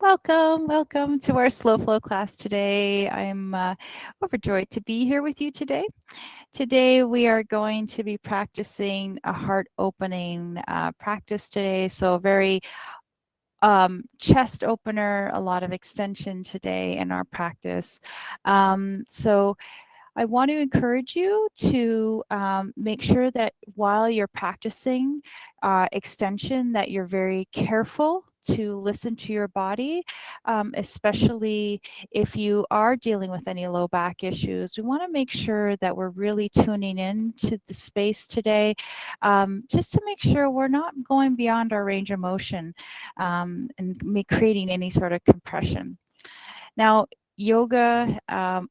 Welcome to our slow flow class today. I'm overjoyed to be here with you today. Today we are going to be practicing a heart opening practice today. So very chest opener, a lot of extension today in our practice. So I want to encourage you to make sure that while you're practicing extension, that you're very careful to listen to your body, especially if you are dealing with any low back issues. We want to make sure that we're really tuning in to the space today, just to make sure we're not going beyond our range of motion and creating any sort of compression. Now, yoga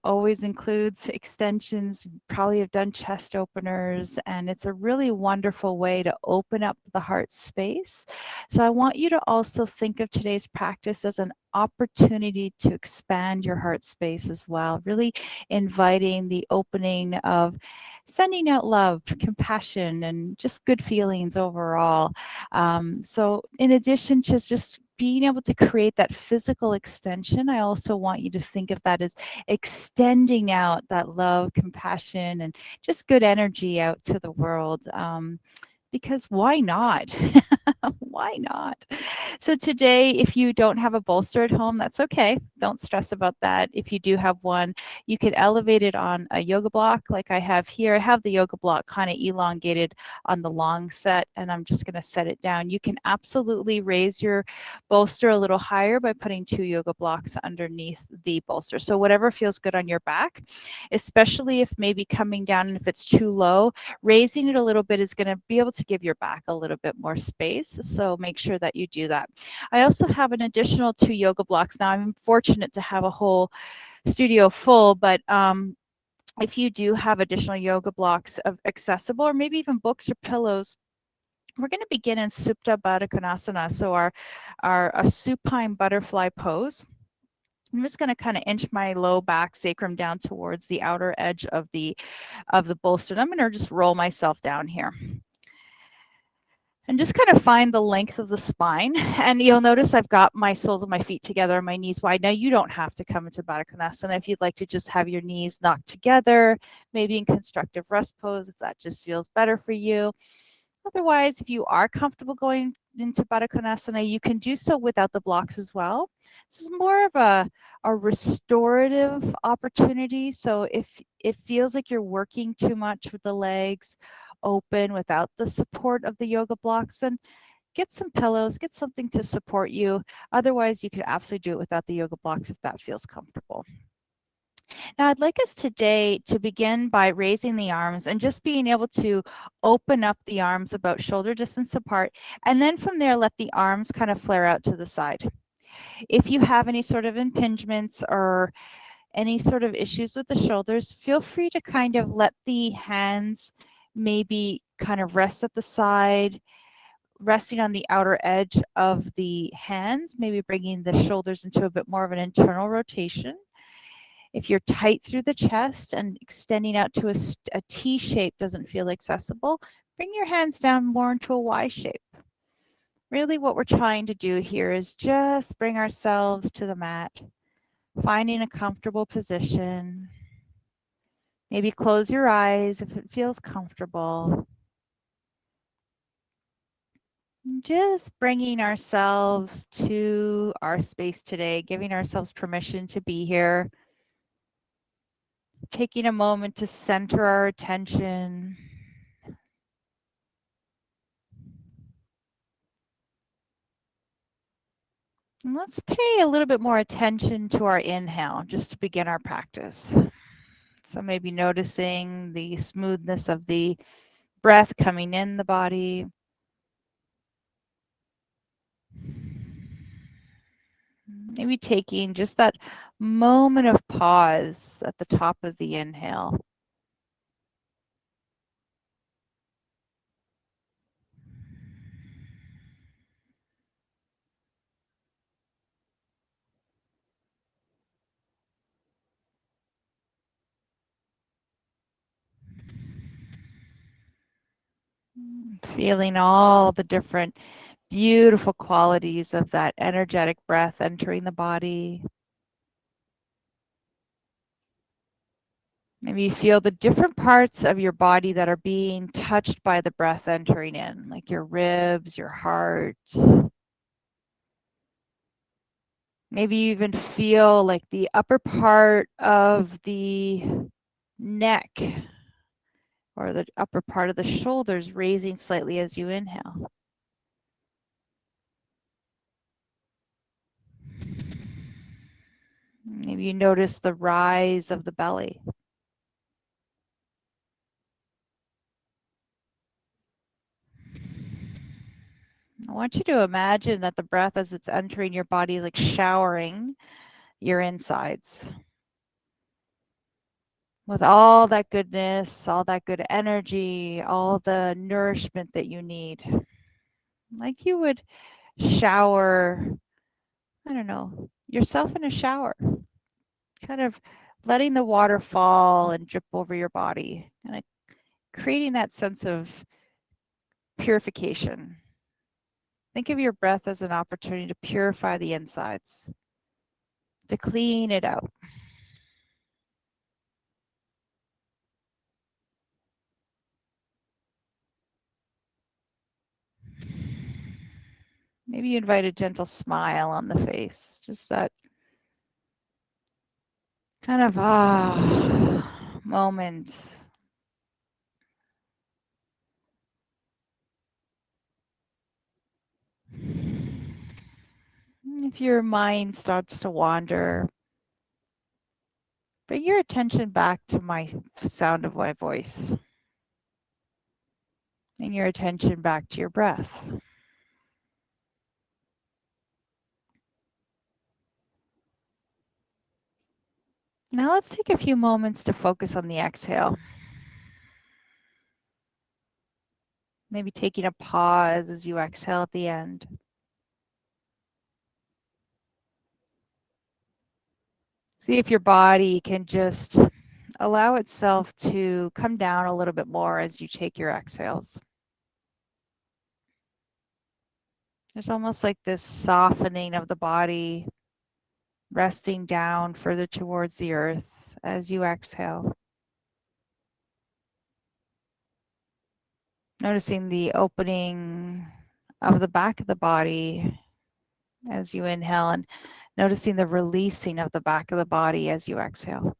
always includes extensions. You probably have done chest openers, and it's a really wonderful way to open up the heart space. So I want you to also think of today's practice as an opportunity to expand your heart space as well, really inviting the opening of sending out love, compassion, and just good feelings overall. So in addition to just being able to create that physical extension, I also want you to think of that as extending out that love, compassion, and just good energy out to the world. Because why not? Why not? So today, if you don't have a bolster at home, that's okay. Don't stress about that. If you do have one, you could elevate it on a yoga block like I have here. I have the yoga block kind of elongated on the long set, and I'm just going to set it down. You can absolutely raise your bolster a little higher by putting 2 yoga blocks underneath the bolster. So whatever feels good on your back, especially if maybe coming down and if it's too low, raising it a little bit is going to be able to give your back a little bit more space. So make sure that you do that. I also have an additional 2 yoga blocks. Now I'm fortunate to have a whole studio full, but if you do have additional yoga blocks accessible, or maybe even books or pillows, we're going to begin in Supta Baddha Konasana, so our a supine butterfly pose. I'm just going to kind of inch my low back sacrum down towards the outer edge of the bolster. And I'm going to just roll myself down here. And just kind of find the length of the spine. And you'll notice I've got my soles of my feet together, my knees wide. Now, you don't have to come into Baddha Konasana if you'd like to just have your knees knocked together, maybe in constructive rest pose, if that just feels better for you. Otherwise, if you are comfortable going into Baddha Konasana, you can do so without the blocks as well. This is more of a restorative opportunity. So if it feels like you're working too much with the legs open without the support of the yoga blocks, then get some pillows, get something to support you. Otherwise, you could absolutely do it without the yoga blocks if that feels comfortable. Now, I'd like us today to begin by raising the arms and just being able to open up the arms about shoulder distance apart. And then from there, let the arms kind of flare out to the side. If you have any sort of impingements or any sort of issues with the shoulders, feel free to kind of let the hands maybe kind of rest at the side, resting on the outer edge of the hands, maybe bringing the shoulders into a bit more of an internal rotation. If you're tight through the chest and extending out to a T shape doesn't feel accessible, bring your hands down more into a Y shape. Really what we're trying to do here is just bring ourselves to the mat, finding a comfortable position. Maybe close your eyes if it feels comfortable. Just bringing ourselves to our space today, giving ourselves permission to be here. Taking a moment to center our attention. And let's pay a little bit more attention to our inhale just to begin our practice. So maybe noticing the smoothness of the breath coming in the body. Maybe taking just that moment of pause at the top of the inhale. Feeling all the different beautiful qualities of that energetic breath entering the body. Maybe you feel the different parts of your body that are being touched by the breath entering in, like your ribs, your heart. Maybe you even feel like the upper part of the neck or the upper part of the shoulders raising slightly as you inhale. Maybe you notice the rise of the belly. I want you to imagine that the breath as it's entering your body is like showering your insides with all that goodness, all that good energy, all the nourishment that you need. Like you would shower, I don't know, yourself in a shower, kind of letting the water fall and drip over your body, and creating that sense of purification. Think of your breath as an opportunity to purify the insides, to clean it out. Maybe you invite a gentle smile on the face, just that kind of moment. If your mind starts to wander, bring your attention back to my sound of my voice. Bring your attention back to your breath. Now let's take a few moments to focus on the exhale. Maybe taking a pause as you exhale at the end. See if your body can just allow itself to come down a little bit more as you take your exhales. There's almost like this softening of the body, resting down further towards the earth as you exhale. Noticing the opening of the back of the body as you inhale, and noticing the releasing of the back of the body as you exhale.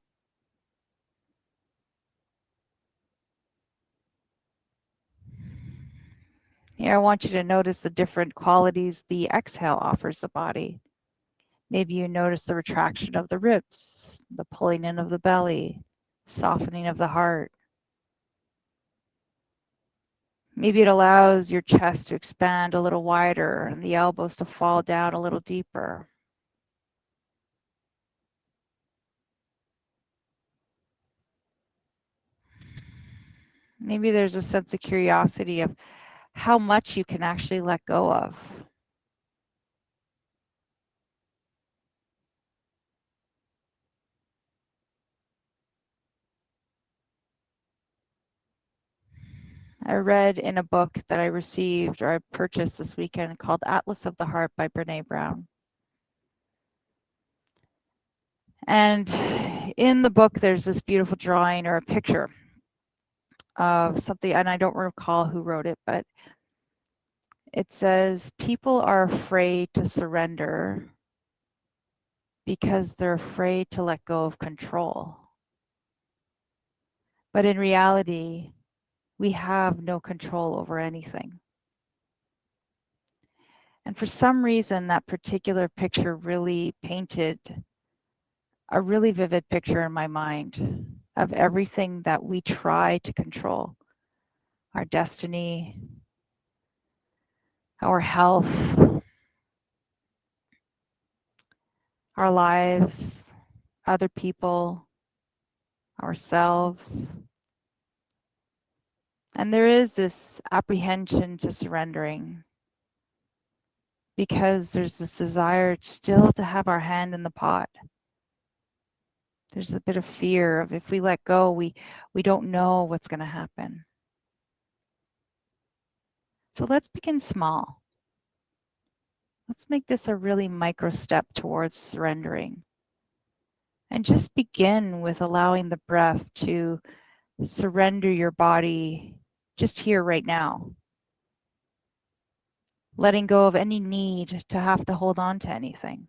Here, I want you to notice the different qualities the exhale offers the body. Maybe you notice the retraction of the ribs, the pulling in of the belly, softening of the heart. Maybe it allows your chest to expand a little wider and the elbows to fall down a little deeper. Maybe there's a sense of curiosity of how much you can actually let go of. I read in a book that I received or I purchased this weekend called Atlas of the Heart by Brene Brown. And in the book, there's this beautiful drawing or a picture of something, and I don't recall who wrote it, but it says, people are afraid to surrender because they're afraid to let go of control. But in reality, we have no control over anything. And for some reason, that particular picture really painted a really vivid picture in my mind of everything that we try to control: our destiny, our health, our lives, other people, ourselves. And there is this apprehension to surrendering because there's this desire still to have our hand in the pot. There's a bit of fear of if we let go, we don't know what's going to happen. So let's begin small. Let's make this a really micro step towards surrendering. And just begin with allowing the breath to surrender your body just here right now. Letting go of any need to have to hold on to anything.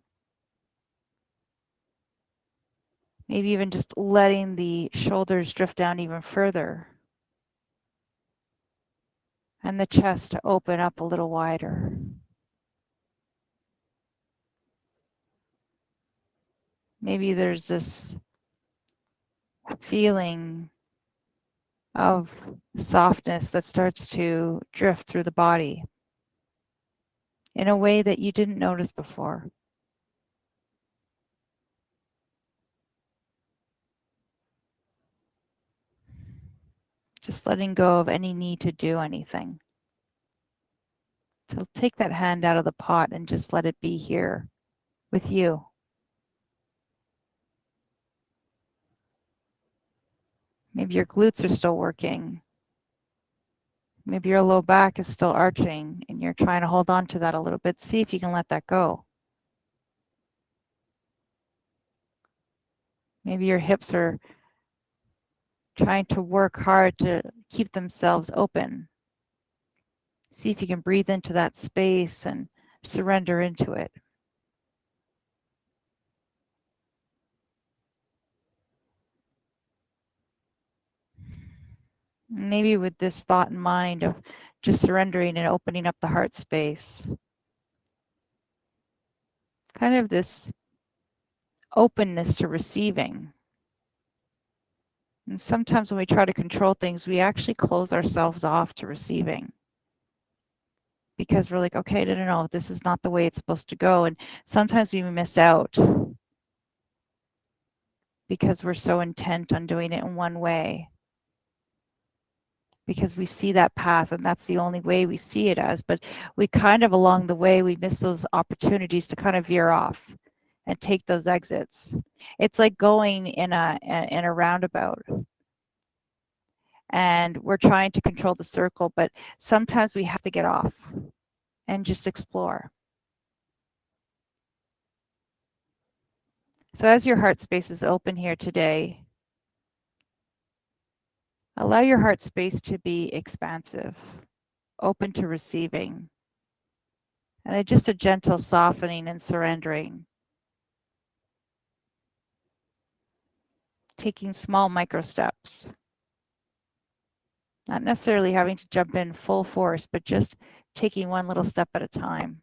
Maybe even just letting the shoulders drift down even further. And the chest to open up a little wider. Maybe there's this feeling of softness that starts to drift through the body in a way that you didn't notice before. Just letting go of any need to do anything. So take that hand out of the pot and just let it be here with you. Maybe your glutes are still working. Maybe your low back is still arching and you're trying to hold on to that a little bit. See if you can let that go. Maybe your hips are trying to work hard to keep themselves open. See if you can breathe into that space and surrender into it. Maybe with this thought in mind of just surrendering and opening up the heart space. Kind of this openness to receiving. And sometimes when we try to control things, we actually close ourselves off to receiving. Because we're like, okay, no, this is not the way it's supposed to go. And sometimes we miss out because we're so intent on doing it in one way. Because we see that path and that's the only way we see it as. But we kind of along the way, we miss those opportunities to kind of veer off and take those exits. It's like going in a roundabout. And we're trying to control the circle, but sometimes we have to get off and just explore. So as your heart space is open here today, allow your heart space to be expansive, open to receiving, and just a gentle softening and surrendering. Taking small micro steps. Not necessarily having to jump in full force, but just taking one little step at a time.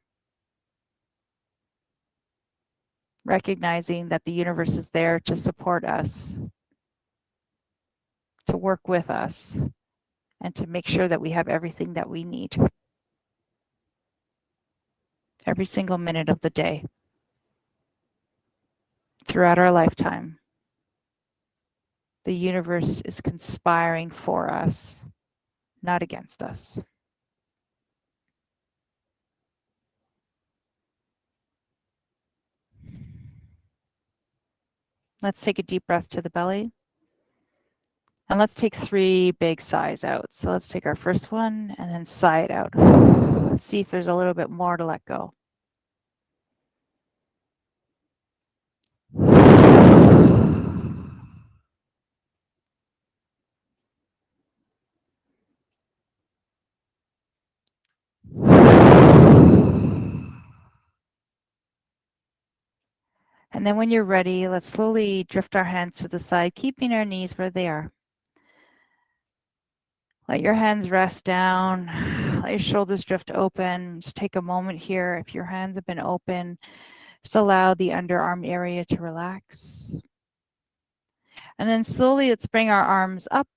Recognizing that the universe is there to support us, to work with us, and to make sure that we have everything that we need every single minute of the day throughout our lifetime. The universe is conspiring for us, not against us. Let's take a deep breath to the belly. And let's take 3 big sighs out. So let's take our first one and then sigh it out. See if there's a little bit more to let go. And then when you're ready, let's slowly drift our hands to the side, keeping our knees where they are. Let your hands rest down. Let your shoulders drift open. Just take a moment here. If your hands have been open, just allow the underarm area to relax. And then slowly let's bring our arms up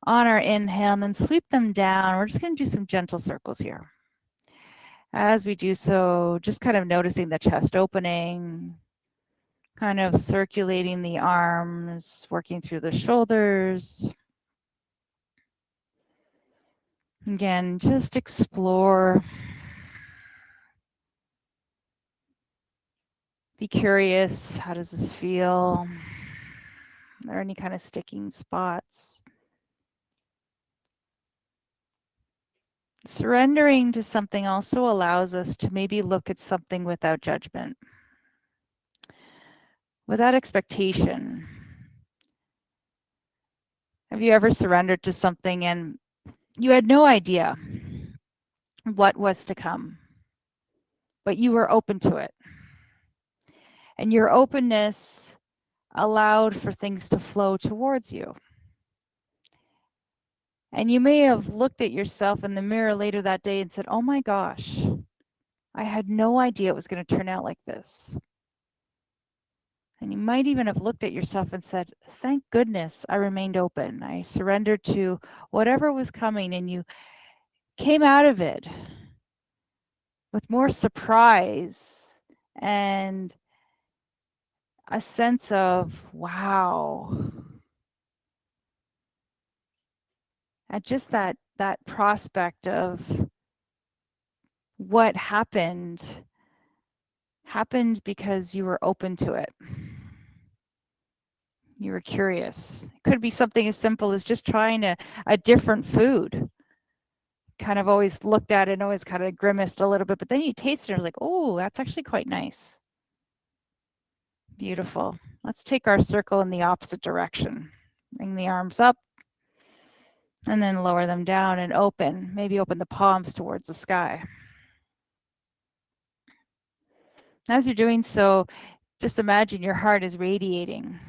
on our inhale and then sweep them down. We're just going to do some gentle circles here. As we do so, just kind of noticing the chest opening, kind of circulating the arms, working through the shoulders. Again, just explore. Be curious. How does this feel? Are there any kind of sticking spots? Surrendering to something also allows us to maybe look at something without judgment, without expectation. Have you ever surrendered to something and you had no idea what was to come, but you were open to it? And your openness allowed for things to flow towards you. And you may have looked at yourself in the mirror later that day and said, "Oh my gosh, I had no idea it was going to turn out like this." And you might even have looked at yourself and said, "Thank goodness I remained open. I surrendered to whatever was coming," and you came out of it with more surprise and a sense of wow. At just that prospect of what happened because you were open to it. You were curious. It could be something as simple as just trying a different food. Kind of always looked at it and always kind of grimaced a little bit, but then you taste it and you're like, oh, that's actually quite nice. Beautiful. Let's take our circle in the opposite direction. Bring the arms up and then lower them down and open. Maybe open the palms towards the sky. As you're doing so, just imagine your heart is radiating.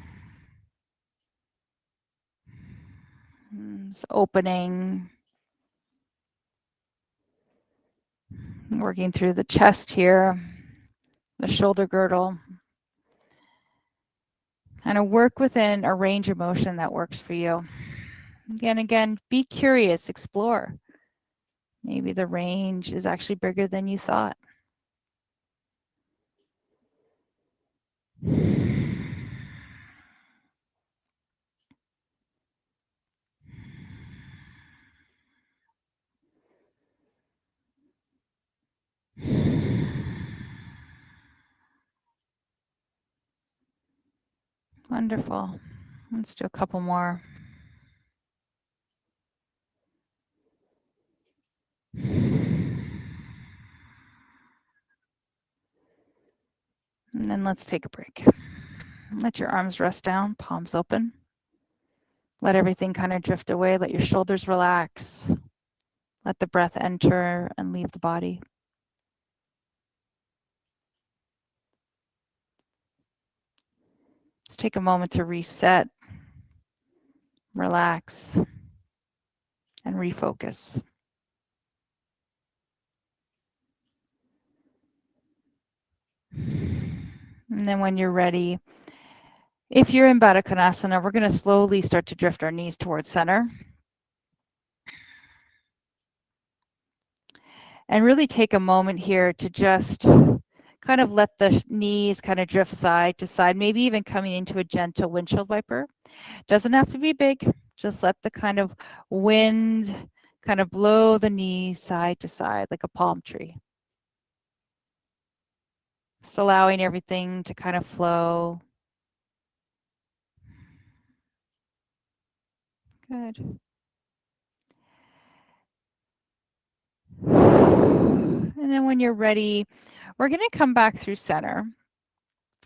It's opening, working through the chest here, the shoulder girdle. Kind of work within a range of motion that works for you. Again, be curious, explore. Maybe the range is actually bigger than you thought. Wonderful. Let's do a couple more. And then let's take a break. Let your arms rest down, palms open. Let everything kind of drift away. Let your shoulders relax. Let the breath enter and leave the body. Just take a moment to reset, relax, and refocus. And then when you're ready, if you're in Baddha Konasana, we're going to slowly start to drift our knees towards center. And really take a moment here to just kind of let the knees kind of drift side to side, maybe even coming into a gentle windshield wiper. Doesn't have to be big. Just let the kind of wind kind of blow the knees side to side like a palm tree. Just allowing everything to kind of flow. Good. And then when you're ready, we're going to come back through center.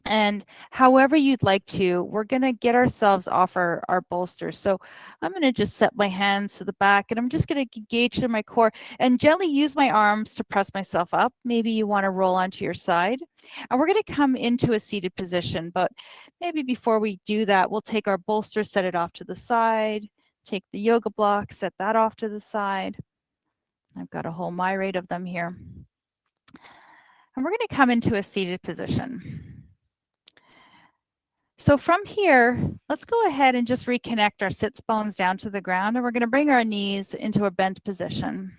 And however you'd like to, we're going to get ourselves off our bolsters. So I'm going to just set my hands to the back and I'm just going to engage through my core and gently use my arms to press myself up. Maybe you want to roll onto your side. And we're going to come into a seated position. But maybe before we do that, we'll take our bolster, set it off to the side, take the yoga block, set that off to the side. I've got a whole myriad of them here. And we're going to come into a seated position. So from here, let's go ahead and just reconnect our sits bones down to the ground, and we're going to bring our knees into a bent position.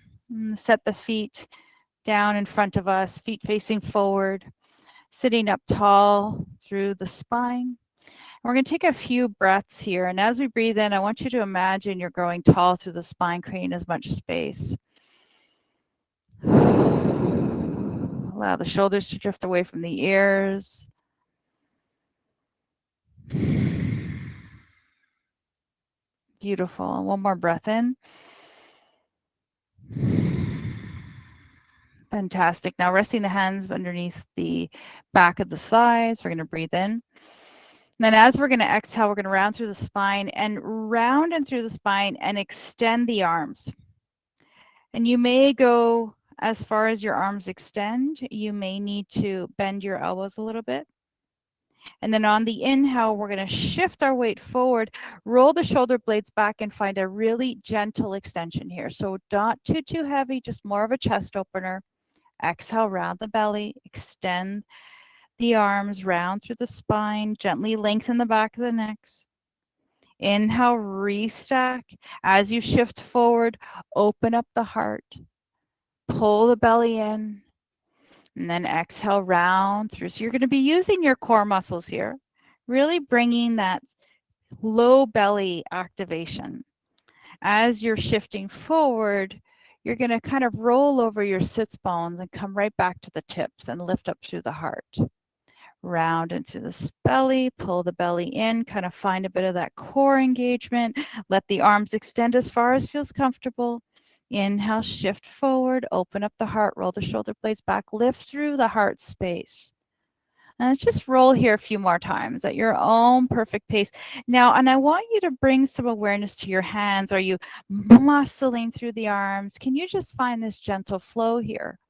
Set the feet down in front of us, feet facing forward, sitting up tall through the spine. We're going to take a few breaths here, and as we breathe in, I want you to imagine you're growing tall through the spine, creating as much space. Allow the shoulders to drift away from the ears. Beautiful. One more breath in. Fantastic. Now resting the hands underneath the back of the thighs, we're going to breathe in. And then as we're going to exhale, we're going to round through the spine and round and through the spine and extend the arms. And you may go as far as your arms extend. You may need to bend your elbows a little bit. And then on the inhale, we're going to shift our weight forward, roll the shoulder blades back, and find a really gentle extension here. So not too heavy, just more of a chest opener. Exhale, round the belly, extend the arms, round through the spine, gently lengthen the back of the neck. Inhale, restack. As you shift forward, open up the heart, pull the belly in, and then exhale, round through. So you're going to be using your core muscles here, really bringing that low belly activation. As you're shifting forward, you're going to kind of roll over your sits bones and come right back to the tips and lift up through the heart. Round into the belly, pull the belly in, kind of find a bit of that core engagement. Let the arms extend as far as feels comfortable. Inhale, shift forward, open up the heart, roll the shoulder blades back, lift through the heart space. And let's just roll here a few more times at your own perfect pace. Now, and I want you to bring some awareness to your hands. Are you muscling through the arms? Can you just find this gentle flow here?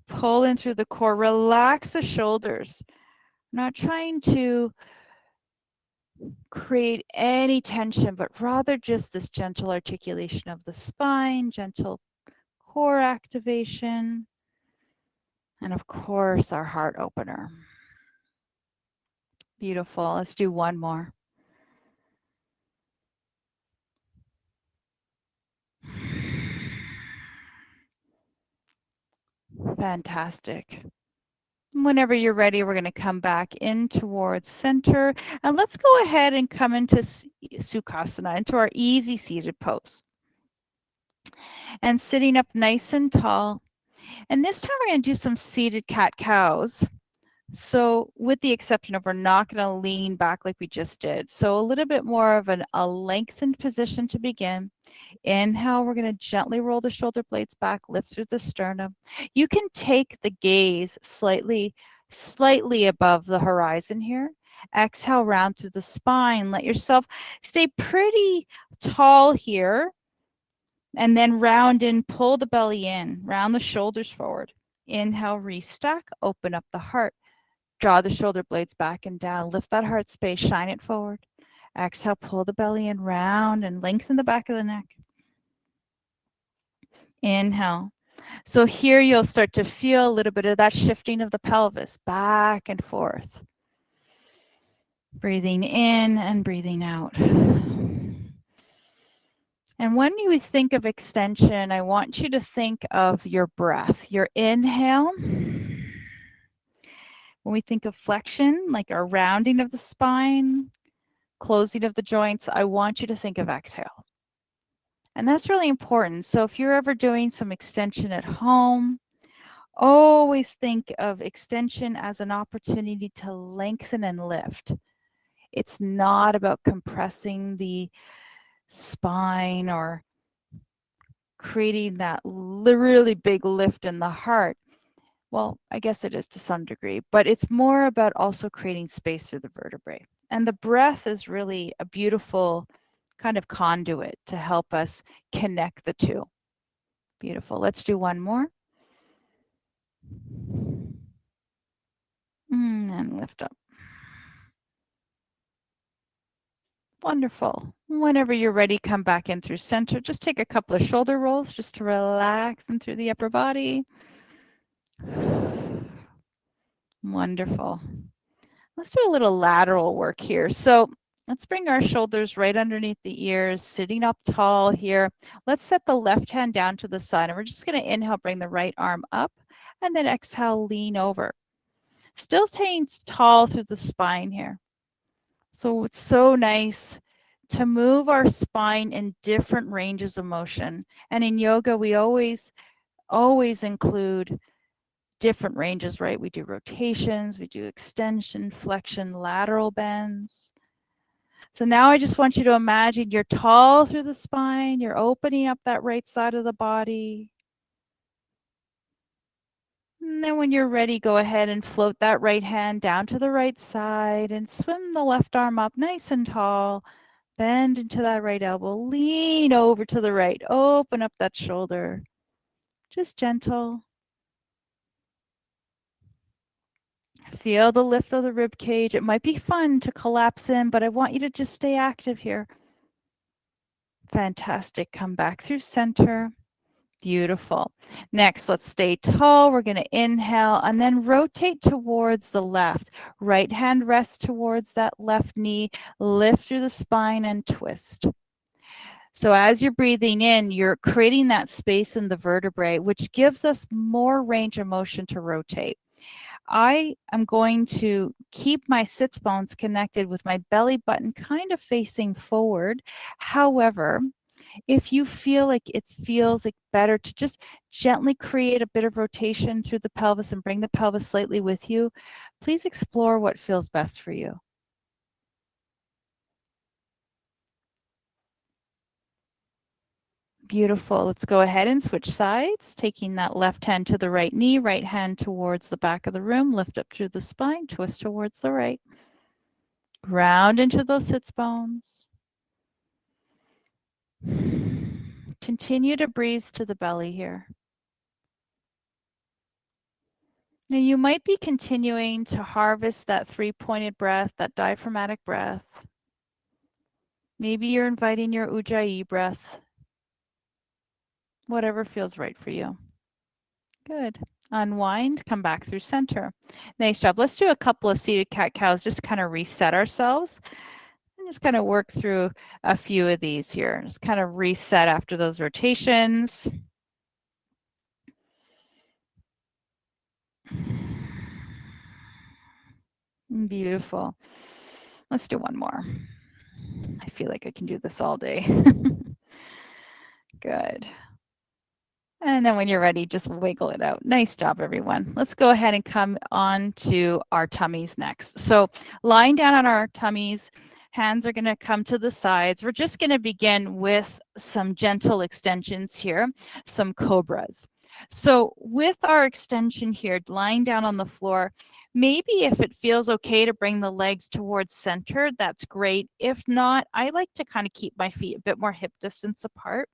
Pull in through the core, relax the shoulders. I'm not trying to create any tension, but rather just this gentle articulation of the spine, gentle core activation, and of course, our heart opener. Beautiful. Let's do one more. Fantastic. Whenever you're ready, we're going to come back in towards center. And let's go ahead and come into Sukhasana, into our easy seated pose. And sitting up nice and tall. And this time we're going to do some seated cat-cows. So with the exception of we're not going to lean back like we just did. So a little bit more of a lengthened position to begin. Inhale, we're going to gently roll the shoulder blades back, lift through the sternum. You can take the gaze slightly above the horizon here. Exhale, round through the spine. Let yourself stay pretty tall here. And then round in, pull the belly in, round the shoulders forward. Inhale, restack, open up the heart. Draw the shoulder blades back and down. Lift that heart space, shine it forward. Exhale, pull the belly in, round, and lengthen the back of the neck. Inhale. So here you'll start to feel a little bit of that shifting of the pelvis back and forth. Breathing in and breathing out. And when you think of extension, I want you to think of your breath, your inhale. When we think of flexion, like a rounding of the spine, closing of the joints, I want you to think of exhale. And that's really important. So if you're ever doing some extension at home, always think of extension as an opportunity to lengthen and lift. It's not about compressing the spine or creating that really big lift in the heart. Well, I guess it is to some degree, but it's more about also creating space through the vertebrae. And the breath is really a beautiful kind of conduit to help us connect the two. Beautiful. Let's do one more. And lift up. Wonderful. Whenever you're ready, come back in through center. Just take a couple of shoulder rolls just to relax them through the upper body. Wonderful. Let's do a little lateral work here. So let's bring our shoulders right underneath the ears, sitting up tall here. Let's set the left hand down to the side, and we're just going to inhale, bring the right arm up, and then exhale, lean over. Still staying tall through the spine here. So it's so nice to move our spine in different ranges of motion. And in yoga, we always include different ranges, right? We do rotations, we do extension, flexion, lateral bends. So now I just want you to imagine you're tall through the spine, you're opening up that right side of the body. And then when you're ready, go ahead and float that right hand down to the right side and swim the left arm up nice and tall. Bend into that right elbow, lean over to the right, open up that shoulder. Just gentle. Feel the lift of the rib cage. It might be fun to collapse in, but I want you to just stay active here. Fantastic. Come back through center. Beautiful. Next, let's stay tall. We're going to inhale and then rotate towards the left. Right hand rests towards that left knee. Lift through the spine and twist. So as you're breathing in, you're creating that space in the vertebrae, which gives us more range of motion to rotate. I am going to keep my sits bones connected with my belly button kind of facing forward. However, if you feel like it feels like better to just gently create a bit of rotation through the pelvis and bring the pelvis slightly with you, please explore what feels best for you. Beautiful. Let's go ahead and switch sides, taking that left hand to the right knee, right hand towards the back of the room, lift up through the spine, twist towards the right. Ground into those sits bones. Continue to breathe to the belly here. Now you might be continuing to harvest that three-pointed breath, that diaphragmatic breath. Maybe you're inviting your ujjayi breath, whatever feels right for you. Good. Unwind, come back through center. Nice job. Let's do a couple of seated cat-cows, just kind of reset ourselves. And just kind of work through a few of these here. Just kind of reset after those rotations. Beautiful. Let's do one more. I feel like I can do this all day. Good. And then when you're ready, just wiggle it out. Nice job, everyone. Let's go ahead and come on to our tummies next. So lying down on our tummies, hands are going to come to the sides. We're just going to begin with some gentle extensions here, some cobras. So with our extension here, lying down on the floor, maybe if it feels okay to bring the legs towards center, that's great. If not, I like to kind of keep my feet a bit more hip distance apart.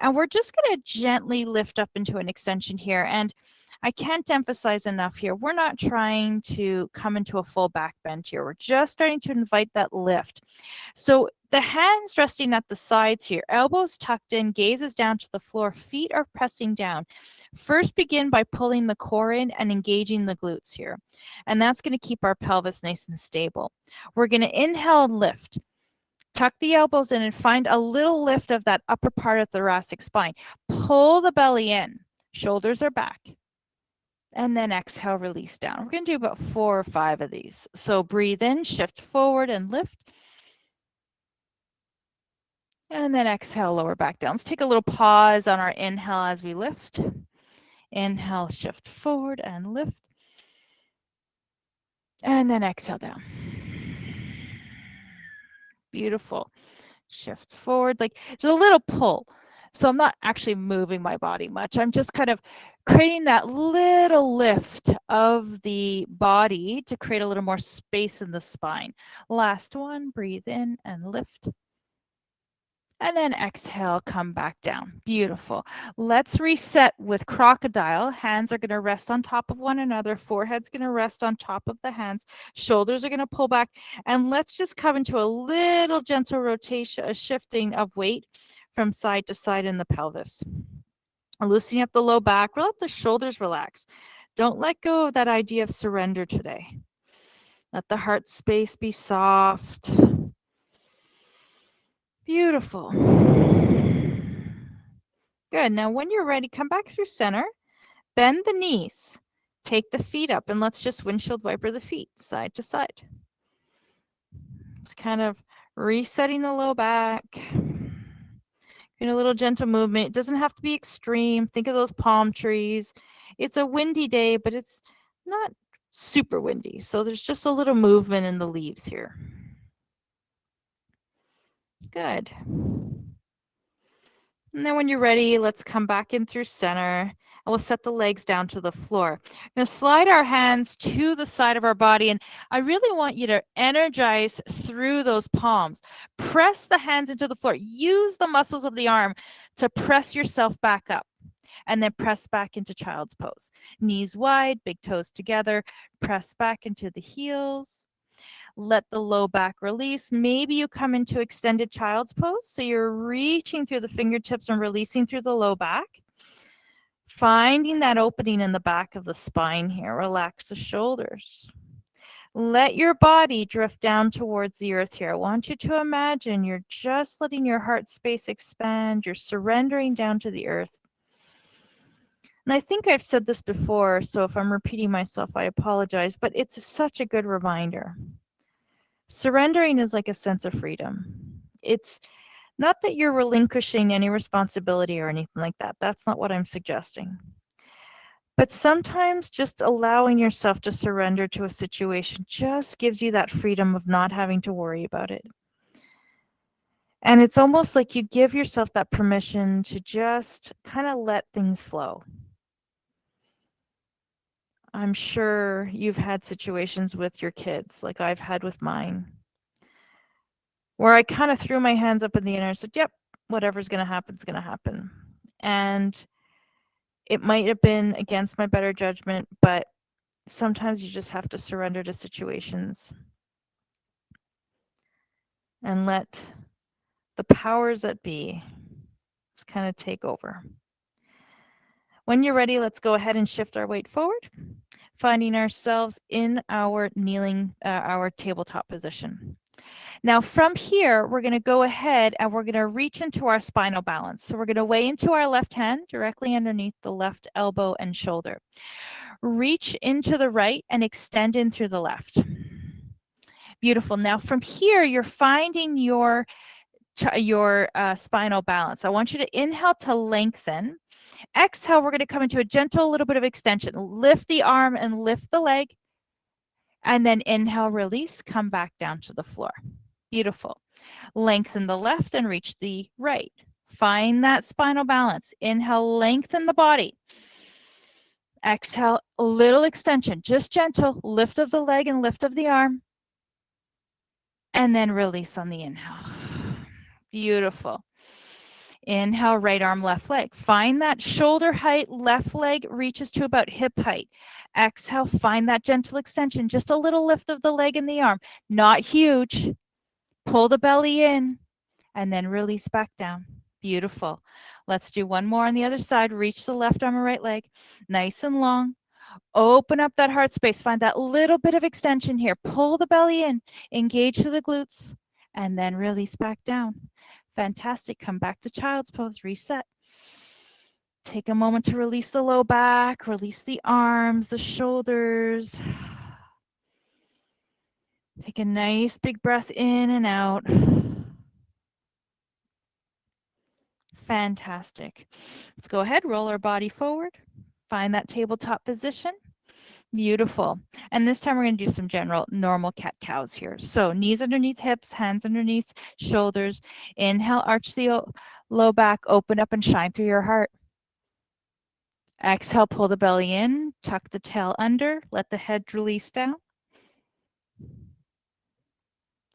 And we're just going to gently lift up into an extension here. And I can't emphasize enough here, we're not trying to come into a full back bend here. We're just starting to invite that lift. So the hands resting at the sides here, elbows tucked in, gazes down to the floor, feet are pressing down. First begin by pulling the core in and engaging the glutes here. And that's going to keep our pelvis nice and stable. We're going to inhale and lift. Tuck the elbows in and find a little lift of that upper part of the thoracic spine. Pull the belly in. Shoulders are back. And then exhale, release down. We're going to do about 4 or 5 of these. So breathe in, shift forward and lift. And then exhale, lower back down. Let's take a little pause on our inhale as we lift. Inhale, shift forward and lift. And then exhale down. Beautiful. Shift forward, like just a little pull. So I'm not actually moving my body much. I'm just kind of creating that little lift of the body to create a little more space in the spine. Last one, breathe in and lift. And then exhale, come back down. Beautiful. Let's reset with crocodile. Hands are going to rest on top of one another. Forehead's going to rest on top of the hands. Shoulders are going to pull back. And let's just come into a little gentle rotation, a shifting of weight from side to side in the pelvis. Loosening up the low back. Let the shoulders relax. Don't let go of that idea of surrender today. Let the heart space be soft. Beautiful. Good. Now, when you're ready, come back through center, bend the knees, take the feet up, and let's just windshield wiper the feet side to side. It's kind of resetting the low back. In a little gentle movement. It doesn't have to be extreme. Think of those palm trees. It's a windy day, but it's not super windy. So there's just a little movement in the leaves here. Good. And then when you're ready, let's come back in through center and we'll set the legs down to the floor. Now slide our hands to the side of our body, and I really want you to energize through those palms. Press the hands into the floor. Use the muscles of the arm to press yourself back up, and then press back into child's pose. Knees wide, big toes together, press back into the heels. Let the low back release. Maybe you come into extended child's pose. So you're reaching through the fingertips and releasing through the low back. Finding that opening in the back of the spine here. Relax the shoulders. Let your body drift down towards the earth here. I want you to imagine you're just letting your heart space expand. You're surrendering down to the earth. And I think I've said this before, so if I'm repeating myself, I apologize, but it's such a good reminder. Surrendering is like a sense of freedom. It's not that you're relinquishing any responsibility or anything like that. That's not what I'm suggesting. But sometimes just allowing yourself to surrender to a situation just gives you that freedom of not having to worry about it. And it's almost like you give yourself that permission to just kind of let things flow. I'm sure you've had situations with your kids, like I've had with mine, where I kind of threw my hands up in the air and said, yep, whatever's going to happen is going to happen. And it might have been against my better judgment, but sometimes you just have to surrender to situations and let the powers that be just kind of take over. When you're ready, let's go ahead and shift our weight forward, finding ourselves in our kneeling, our tabletop position. Now from here, we're going to go ahead and we're going to reach into our spinal balance. So we're going to weigh into our left hand directly underneath the left elbow and shoulder. Reach into the right and extend in through the left. Beautiful. Now from here, you're finding your spinal balance. I want you to inhale to lengthen. Exhale, we're going to come into a gentle little bit of extension. Lift the arm and lift the leg. And then inhale, release, come back down to the floor. Beautiful. Lengthen the left and reach the right. Find that spinal balance. Inhale, lengthen the body. Exhale, a little extension, just gentle. Lift of the leg and lift of the arm. And then release on the inhale. Beautiful. Inhale, right arm, left leg. Find that shoulder height, left leg reaches to about hip height. Exhale, find that gentle extension, just a little lift of the leg and the arm. Not huge. Pull the belly in and then release back down. Beautiful. Let's do one more on the other side. Reach the left arm and right leg. Nice and long. Open up that heart space. Find that little bit of extension here. Pull the belly in. Engage to the glutes. And then release back down. Fantastic. Come back to child's pose. Reset. Take a moment to release the low back. Release the arms, the shoulders. Take a nice big breath in and out. Fantastic. Let's go ahead, roll our body forward. Find that tabletop position. Beautiful. And this time we're going to do some general normal cat-cows here. So knees underneath hips, hands underneath shoulders. Inhale, arch the low back, open up and shine through your heart. Exhale, pull the belly in, tuck the tail under, let the head release down.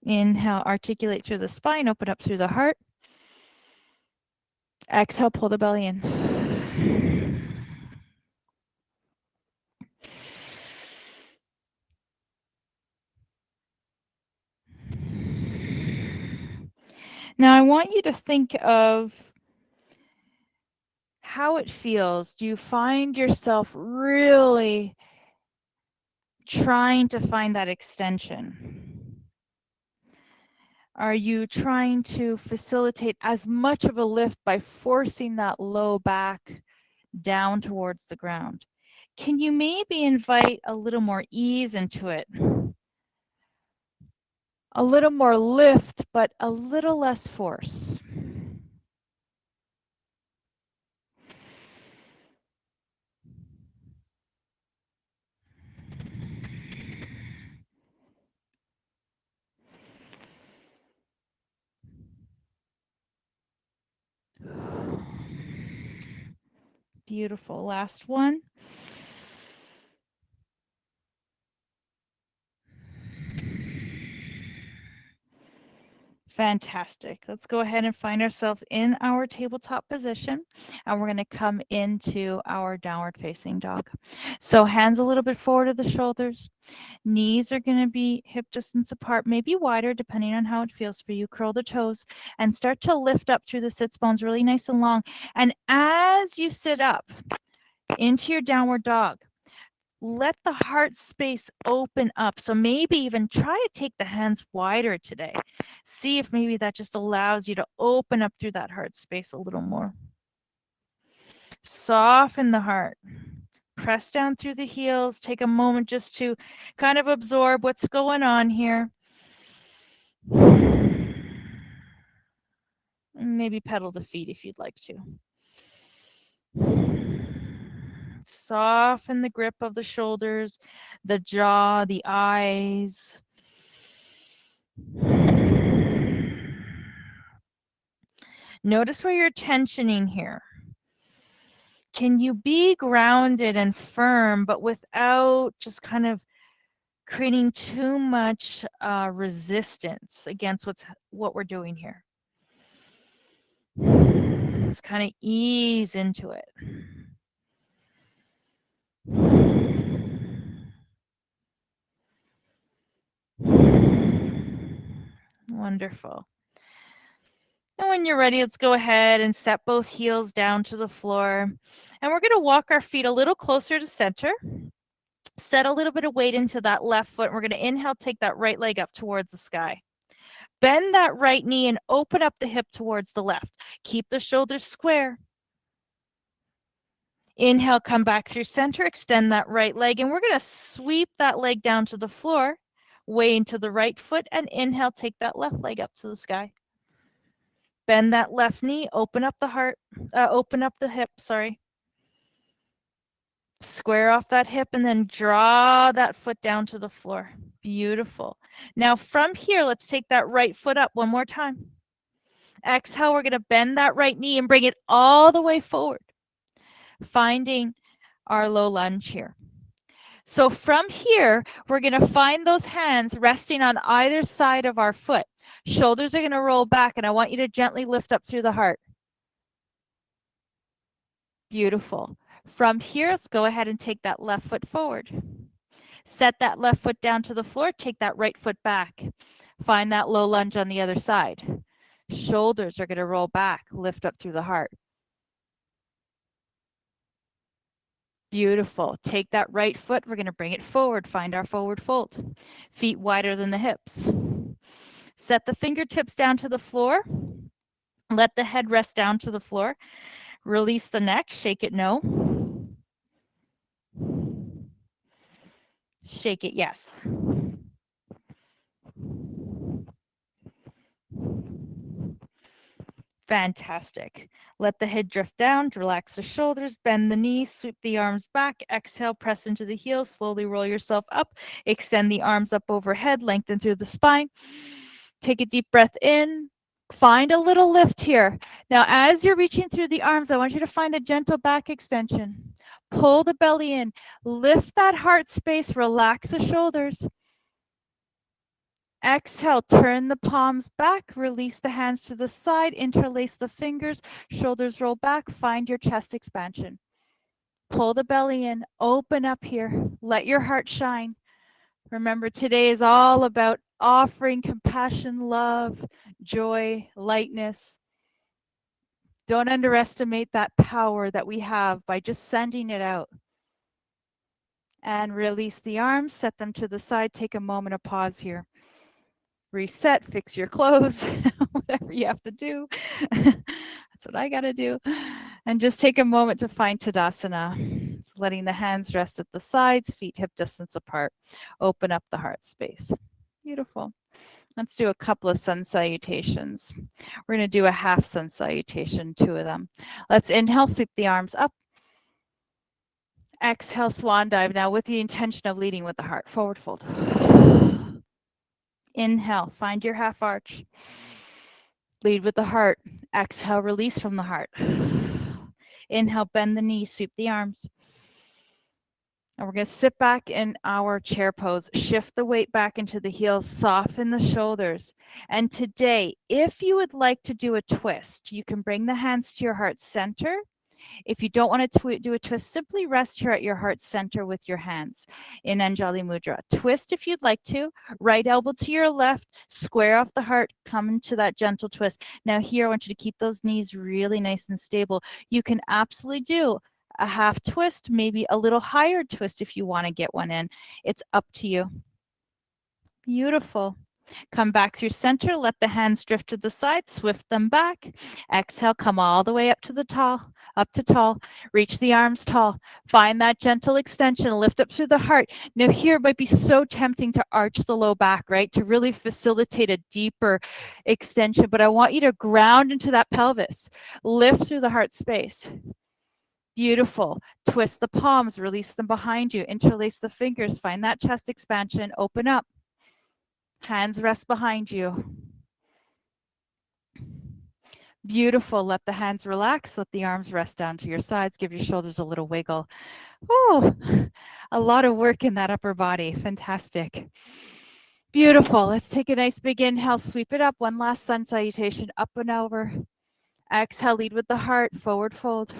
Inhale, articulate through the spine, open up through the heart. Exhale, pull the belly in. Now I want you to think of how it feels. Do you find yourself really trying to find that extension? Are you trying to facilitate as much of a lift by forcing that low back down towards the ground? Can you maybe invite a little more ease into it? A little more lift, but a little less force. Beautiful. Last one. Fantastic. Let's go ahead and find ourselves in our tabletop position, and we're going to come into our downward facing dog. So hands a little bit forward of the shoulders. Knees are going to be hip distance apart, maybe wider depending on how it feels for you. Curl the toes and start to lift up through the sits bones really nice and long. And as you sit up into your downward dog, let the heart space open up. So maybe even try to take the hands wider today. See if maybe that just allows you to open up through that heart space a little more. Soften the heart. Press down through the heels. Take a moment just to kind of absorb what's going on here. Maybe pedal the feet if you'd like to. Soften the grip of the shoulders, the jaw, the eyes. Notice where you're tensioning here. Can you be grounded and firm, but without just kind of creating too much resistance against what we're doing here? Let's kind of ease into it. Wonderful. And when you're ready, let's go ahead and set both heels down to the floor. And we're going to walk our feet a little closer to center. Set a little bit of weight into that left foot. We're going to inhale, take that right leg up towards the sky. Bend that right knee and open up the hip towards the left. Keep the shoulders square. Inhale, come back through center, extend that right leg, and we're going to sweep that leg down to the floor, way into the right foot, and inhale, take that left leg up to the sky. Bend that left knee, open up the hip, Square off that hip and then draw that foot down to the floor. Beautiful. Now from here, let's take that right foot up one more time. Exhale, we're going to bend that right knee and bring it all the way forward, finding our low lunge here. So from here, we're going to find those hands resting on either side of our foot. Shoulders are going to roll back, and I want you to gently lift up through the heart. Beautiful. From here, let's go ahead and take that left foot forward. Set that left foot down to the floor. Take that right foot back. Find that low lunge on the other side. Shoulders are going to roll back. Lift up through the heart. Beautiful. Take that right foot. We're going to bring it forward. Find our forward fold. Feet wider than the hips. Set the fingertips down to the floor. Let the head rest down to the floor. Release the neck. Shake it no. Shake it yes. Fantastic. Let the head drift down, relax the shoulders, bend the knees, sweep the arms back, exhale, press into the heels, slowly roll yourself up, extend the arms up overhead, lengthen through the spine. Take a deep breath in, find a little lift here. Now, as you're reaching through the arms, I want you to find a gentle back extension. Pull the belly in, lift that heart space, relax the shoulders. Exhale, turn the palms back, release the hands to the side, interlace the fingers, shoulders roll back, find your chest expansion. Pull the belly in, open up here, let your heart shine. Remember, today is all about offering compassion, love, joy, lightness. Don't underestimate that power that we have by just sending it out. And release the arms, set them to the side, take a moment of pause here. Reset, fix your clothes, whatever you have to do. That's what I got to do. And just take a moment to find Tadasana. So letting the hands rest at the sides, feet hip distance apart. Open up the heart space. Beautiful. Let's do a couple of sun salutations. We're going to do a half sun salutation, 2 of them. Let's inhale, sweep the arms up. Exhale, swan dive now with the intention of leading with the heart. Forward fold. Inhale, find your half arch. Lead with the heart. Exhale, release from the heart. Inhale, bend the knees, sweep the arms. And we're going to sit back in our chair pose, shift the weight back into the heels, soften the shoulders. And today, if you would like to do a twist, you can bring the hands to your heart center. If you don't want to do a twist, simply rest here at your heart center with your hands in Anjali Mudra. Twist if you'd like to. Right elbow to your left, square off the heart, come into that gentle twist. Now here, I want you to keep those knees really nice and stable. You can absolutely do a half twist, maybe a little higher twist if you want to get one in. It's up to you. Beautiful. Come back through center, let the hands drift to the side, swift them back. Exhale, come all the way up to tall. Reach the arms tall. Find that gentle extension, lift up through the heart. Now here it might be so tempting to arch the low back, right? To really facilitate a deeper extension, but I want you to ground into that pelvis. Lift through the heart space. Beautiful. Twist the palms, release them behind you, interlace the fingers, find that chest expansion, open up. Hands rest behind you. Beautiful. Let the hands relax. Let the arms rest down to your sides. Give your shoulders a little wiggle. Oh, a lot of work in that upper body. Fantastic. Beautiful. Let's take a nice big inhale. Sweep it up. One last sun salutation. Up and over. Exhale. Lead with the heart. Forward fold.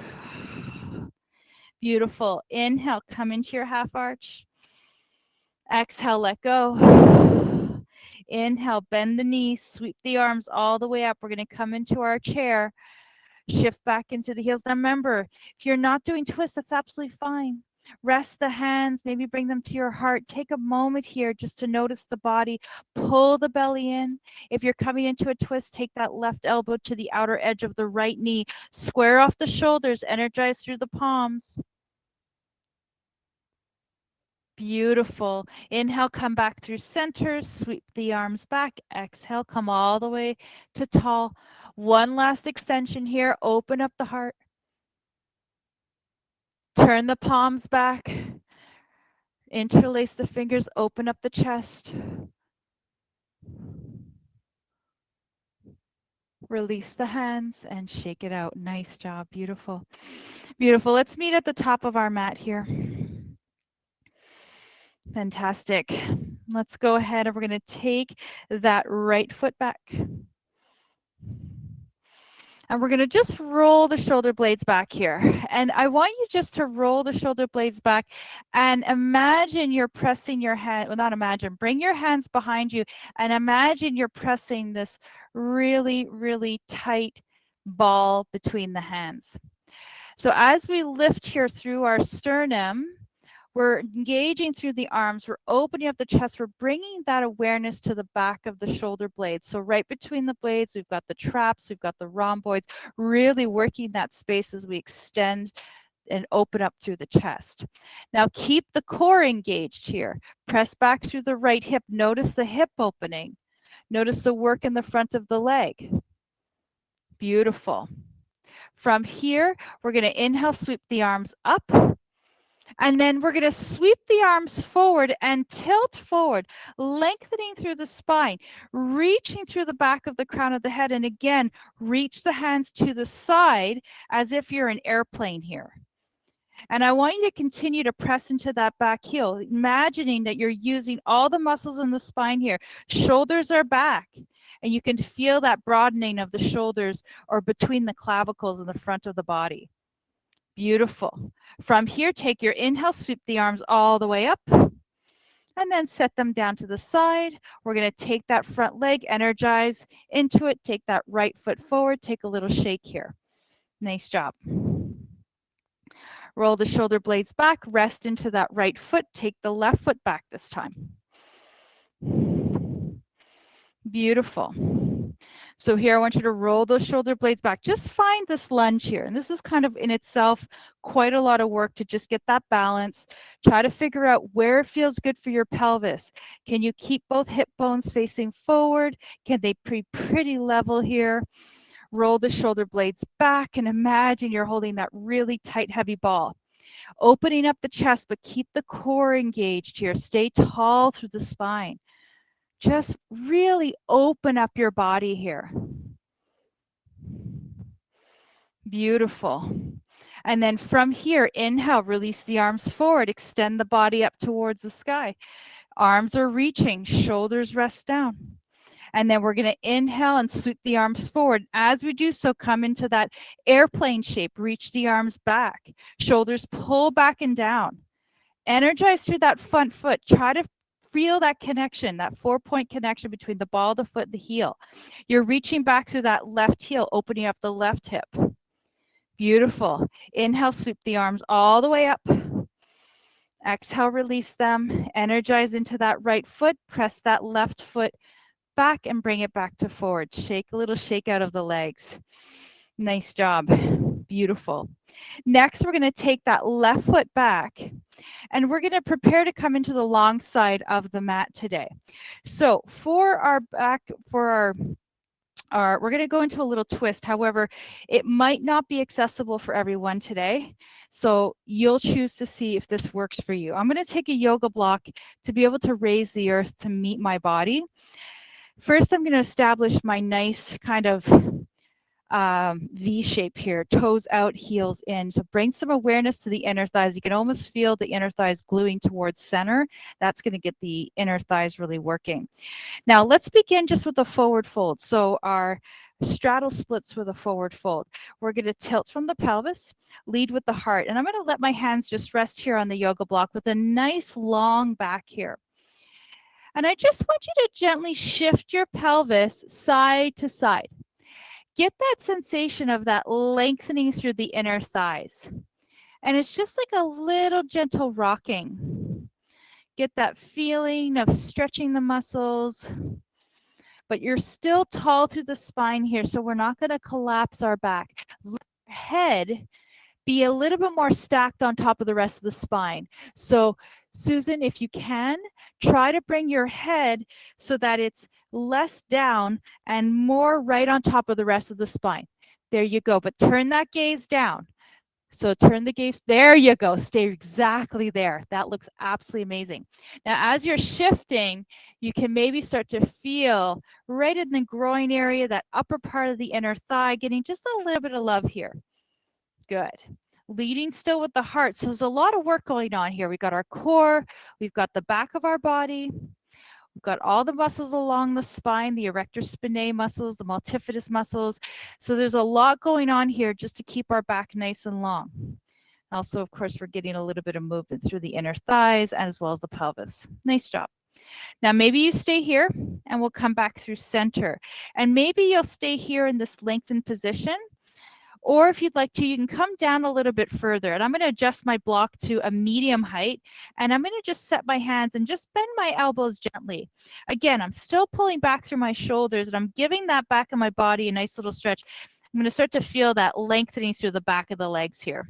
Beautiful. Inhale. Come into your half arch. Exhale. Let go. Inhale, bend the knees, sweep the arms all the way up. We're going to come into our chair, shift back into the heels. Now remember, if you're not doing twists, that's absolutely fine. Rest the hands, maybe bring them to your heart. Take a moment here just to notice the body. Pull the belly in. If you're coming into a twist, take that left elbow to the outer edge of the right knee. Square off the shoulders, energize through the palms. Beautiful. Inhale, come back through center, sweep the arms back. Exhale, come all the way to tall. One last extension here. Open up the heart. Turn the palms back. Interlace the fingers, open up the chest. Release the hands and shake it out. Nice job. Beautiful. Beautiful. Let's meet at the top of our mat here. Fantastic. Let's go ahead and we're going to take that right foot back. And we're going to just roll the shoulder blades back here. And I want you just to roll the shoulder blades back and imagine you're pressing your hand, well, not imagine, bring your hands behind you and imagine you're pressing this really, really tight ball between the hands. So as we lift here through our sternum, we're engaging through the arms. We're opening up the chest. We're bringing that awareness to the back of the shoulder blades. So right between the blades, we've got the traps, we've got the rhomboids, really working that space as we extend and open up through the chest. Now keep the core engaged here. Press back through the right hip. Notice the hip opening. Notice the work in the front of the leg. Beautiful. From here, we're going to inhale, sweep the arms up. And then we're going to sweep the arms forward and tilt forward, lengthening through the spine, reaching through the back of the crown of the head. And again, reach the hands to the side as if you're an airplane here. And I want you to continue to press into that back heel, imagining that you're using all the muscles in the spine here. Shoulders are back. And you can feel that broadening of the shoulders or between the clavicles in the front of the body. Beautiful. From here, take your inhale, sweep the arms all the way up, and then set them down to the side. We're going to take that front leg, energize into it, take that right foot forward, take a little shake here. Nice job. Roll the shoulder blades back, rest into that right foot, take the left foot back this time. Beautiful. So here I want you to roll those shoulder blades back. Just find this lunge here. And this is kind of in itself quite a lot of work to just get that balance. Try to figure out where it feels good for your pelvis. Can you keep both hip bones facing forward? Can they be pretty level here? Roll the shoulder blades back and imagine you're holding that really tight, heavy ball. Opening up the chest, but keep the core engaged here. Stay tall through the spine. Just really open up your body here. Beautiful. And then from here, inhale, release the arms forward, extend the body up towards the sky. Arms are reaching, shoulders rest down. And then we're going to inhale and sweep the arms forward. As we do so, come into that airplane shape. Reach the arms back. Shoulders pull back and down. Energize through that front foot. Try to feel that connection, that 4-point connection between the ball of the foot and the heel. You're reaching back through that left heel, opening up the left hip. Beautiful. Inhale, sweep the arms all the way up. Exhale, release them. Energize into that right foot. Press that left foot back and bring it back to forward. Shake a little shake out of the legs. Nice job. Beautiful. Next, we're going to take that left foot back and we're going to prepare to come into the long side of the mat today. So for our back, for our we're going to go into a little twist. However, it might not be accessible for everyone today. So you'll choose to see if this works for you. I'm going to take a yoga block to be able to raise the earth to meet my body. First, I'm going to establish my nice kind of V shape here, toes out, heels in. So bring some awareness to the inner thighs. You can almost feel the inner thighs gluing towards center. That's going to get the inner thighs really working. Now let's begin just with a forward fold. So our straddle splits with a forward fold. We're going to tilt from the pelvis, lead with the heart. And I'm going to let my hands just rest here on the yoga block with a nice long back here. And I just want you to gently shift your pelvis side to side. Get that sensation of that lengthening through the inner thighs. And it's just like a little gentle rocking. Get that feeling of stretching the muscles. But you're still tall through the spine here, so we're not going to collapse our back. Let your head be a little bit more stacked on top of the rest of the spine. So Susan, if you can, try to bring your head so that it's less down and more right on top of the rest of the spine. There you go. But turn that gaze down. So turn the gaze. There you go. Stay exactly there. That looks absolutely amazing. Now, as you're shifting, you can maybe start to feel right in the groin area, that upper part of the inner thigh, getting just a little bit of love here. Good. Leading still with the heart. So there's a lot of work going on here. We've got our core, we've got the back of our body, we've got all the muscles along the spine, the erector spinae muscles, the multifidus muscles. So there's a lot going on here just to keep our back nice and long. Also, of course, we're getting a little bit of movement through the inner thighs as well as the pelvis. Nice job. Now, maybe you stay here and we'll come back through center. And maybe you'll stay here in this lengthened position. Or if you'd like to, you can come down a little bit further. And I'm going to adjust my block to a medium height. And I'm going to just set my hands and just bend my elbows gently. Again, I'm still pulling back through my shoulders and I'm giving that back of my body a nice little stretch. I'm going to start to feel that lengthening through the back of the legs here.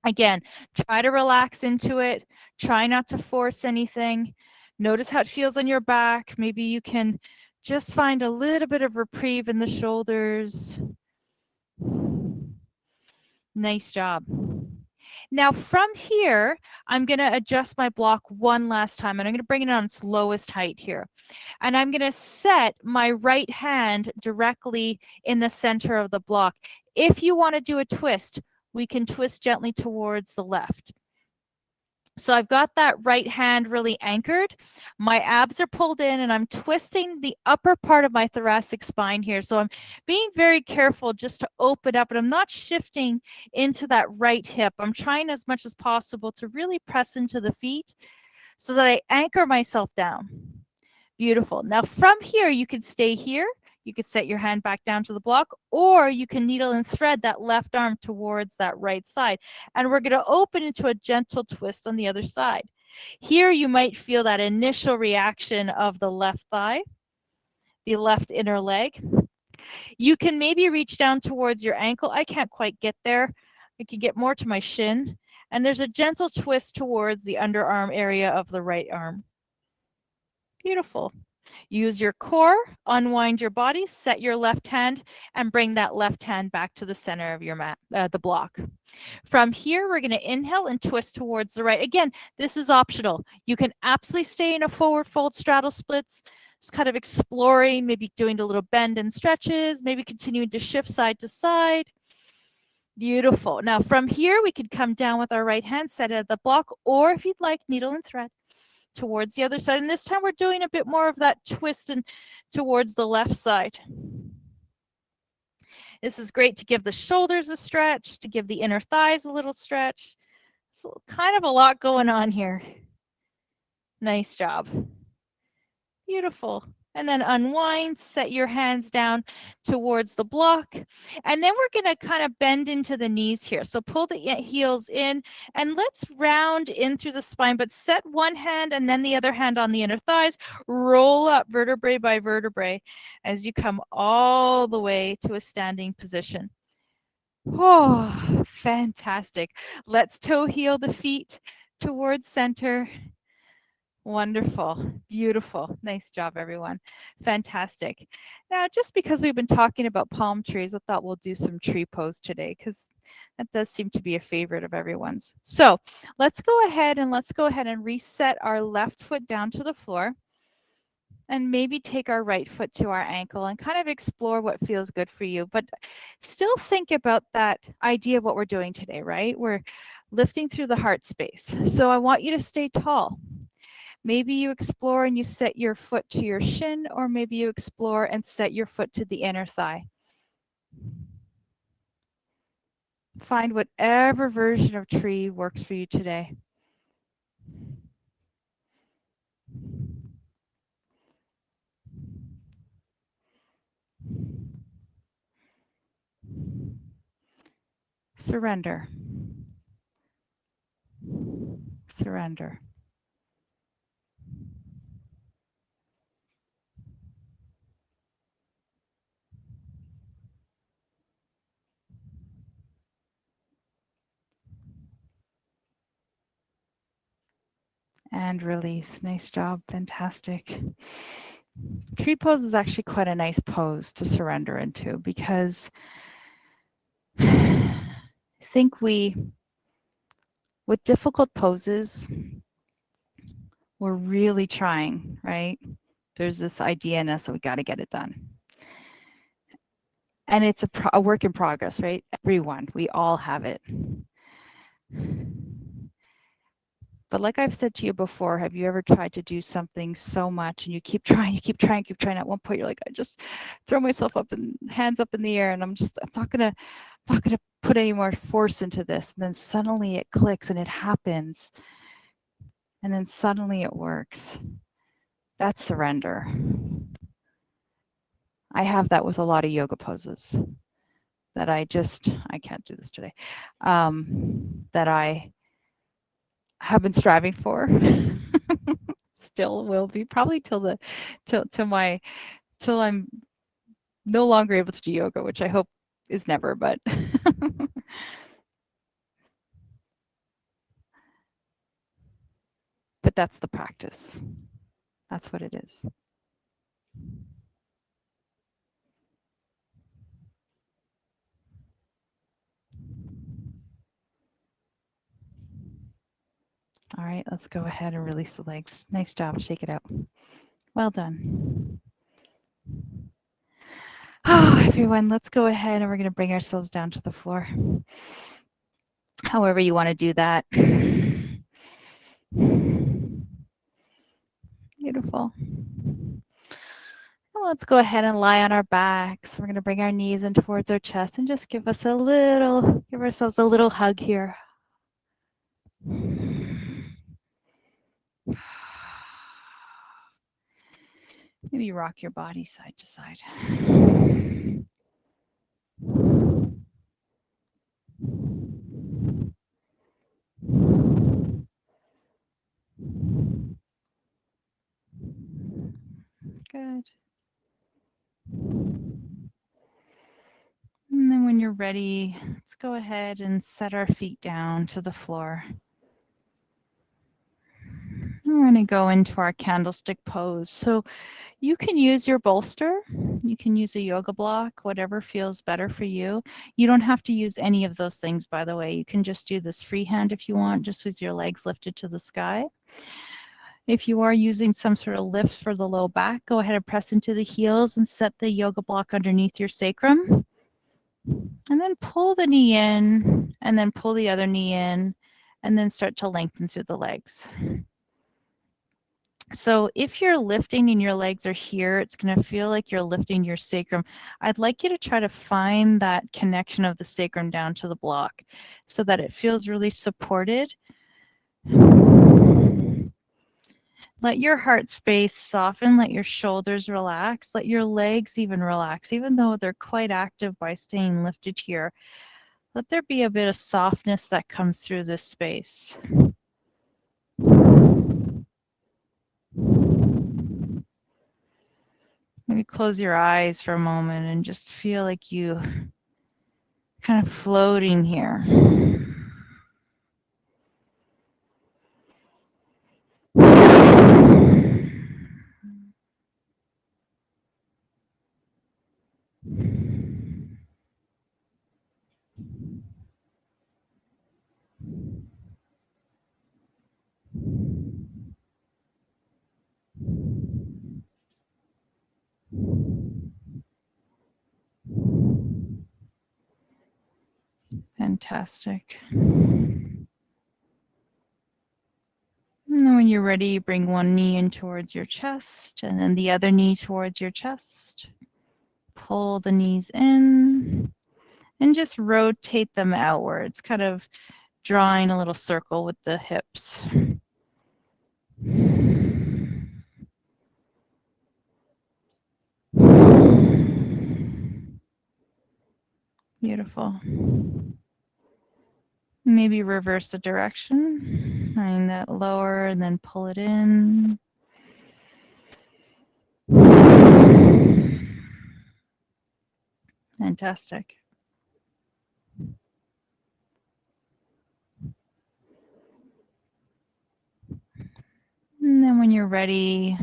Again, try to relax into it. Try not to force anything. Notice how it feels on your back. Maybe you can just find a little bit of reprieve in the shoulders. Nice job. Now from here, I'm going to adjust my block one last time and I'm going to bring it on its lowest height here. And I'm going to set my right hand directly in the center of the block. If you want to do a twist, we can twist gently towards the left. So I've got that right hand really anchored. My abs are pulled in and I'm twisting the upper part of my thoracic spine here. So I'm being very careful just to open up, and I'm not shifting into that right hip. I'm trying as much as possible to really press into the feet so that I anchor myself down. Beautiful. Now from here, you can stay here. You could set your hand back down to the block, or you can needle and thread that left arm towards that right side. And we're going to open into a gentle twist on the other side. Here you might feel that initial reaction of the left thigh, the left inner leg. You can maybe reach down towards your ankle. I can't quite get there. I can get more to my shin. And there's a gentle twist towards the underarm area of the right arm. Beautiful. Use your core, unwind your body, set your left hand, and bring that left hand back to the center of your mat, the block. From here, we're going to inhale and twist towards the right. Again, this is optional. You can absolutely stay in a forward fold straddle splits, just kind of exploring, maybe doing a little bend and stretches, maybe continuing to shift side to side. Beautiful. Now from here, we could come down with our right hand, set it at the block, or if you'd like, needle and thread towards the other side. And this time we're doing a bit more of that twist and towards the left side. This is great to give the shoulders a stretch, to give the inner thighs a little stretch. So kind of a lot going on here. Nice job. Beautiful. And then unwind, set your hands down towards the block. And then we're going to kind of bend into the knees here. So pull the heels in and let's round in through the spine, but set one hand and then the other hand on the inner thighs. Roll up vertebrae by vertebrae as you come all the way to a standing position. Oh, fantastic. Let's toe heel the feet towards center. Wonderful. Beautiful. Nice job, everyone. Fantastic. Now, just because we've been talking about palm trees, I thought we'll do some tree pose today because that does seem to be a favorite of everyone's. So let's go ahead and reset our left foot down to the floor and maybe take our right foot to our ankle and kind of explore what feels good for you. But still think about that idea of what we're doing today, right? We're lifting through the heart space. So I want you to stay tall. Maybe you explore and you set your foot to your shin, or maybe you explore and set your foot to the inner thigh. Find whatever version of tree works for you today. Surrender. Surrender. And release. Nice job. Fantastic. Tree pose is actually quite a nice pose to surrender into because I think with difficult poses, we're really trying, right? There's this idea in us that we got to get it done. And it's a work in progress, right? Everyone, we all have it. But like I've said to you before, have you ever tried to do something so much and you keep trying? At one point, you're like, I just throw myself up and hands up in the air, and I'm not gonna put any more force into this. And then suddenly it clicks and it happens, and then suddenly it works. That's surrender. I have that with a lot of yoga poses that I can't do this today, that I have been striving for. Still will be probably till I'm no longer able to do yoga, which I hope is never, but but that's the practice. That's what it is. All right, let's go ahead and release the legs. Nice job. Shake it out. Well done. Oh, everyone, let's go ahead and we're going to bring ourselves down to the floor. However you want to do that. Beautiful. Well, let's go ahead and lie on our backs. We're going to bring our knees in towards our chest and just give ourselves a little hug here. Maybe rock your body side to side. Good. And then when you're ready, let's go ahead and set our feet down to the floor. We're going to go into our candlestick pose. So you can use your bolster. You can use a yoga block, whatever feels better for you. You don't have to use any of those things, by the way. You can just do this freehand if you want, just with your legs lifted to the sky. If you are using some sort of lift for the low back, go ahead and press into the heels and set the yoga block underneath your sacrum. And then pull the knee in, and then pull the other knee in, and then start to lengthen through the legs. So if you're lifting and your legs are here, it's going to feel like you're lifting your sacrum. I'd like you to try to find that connection of the sacrum down to the block so that it feels really supported. Let your heart space soften, let your shoulders relax, let your legs even relax, even though they're quite active by staying lifted here. Let there be a bit of softness that comes through this space. Maybe close your eyes for a moment and just feel like you kind of floating here. Fantastic. And then when you're ready, you bring one knee in towards your chest and then the other knee towards your chest. Pull the knees in and just rotate them outwards, kind of drawing a little circle with the hips. Beautiful. Maybe reverse the direction, find that lower and then pull it in. Fantastic. And then when you're ready,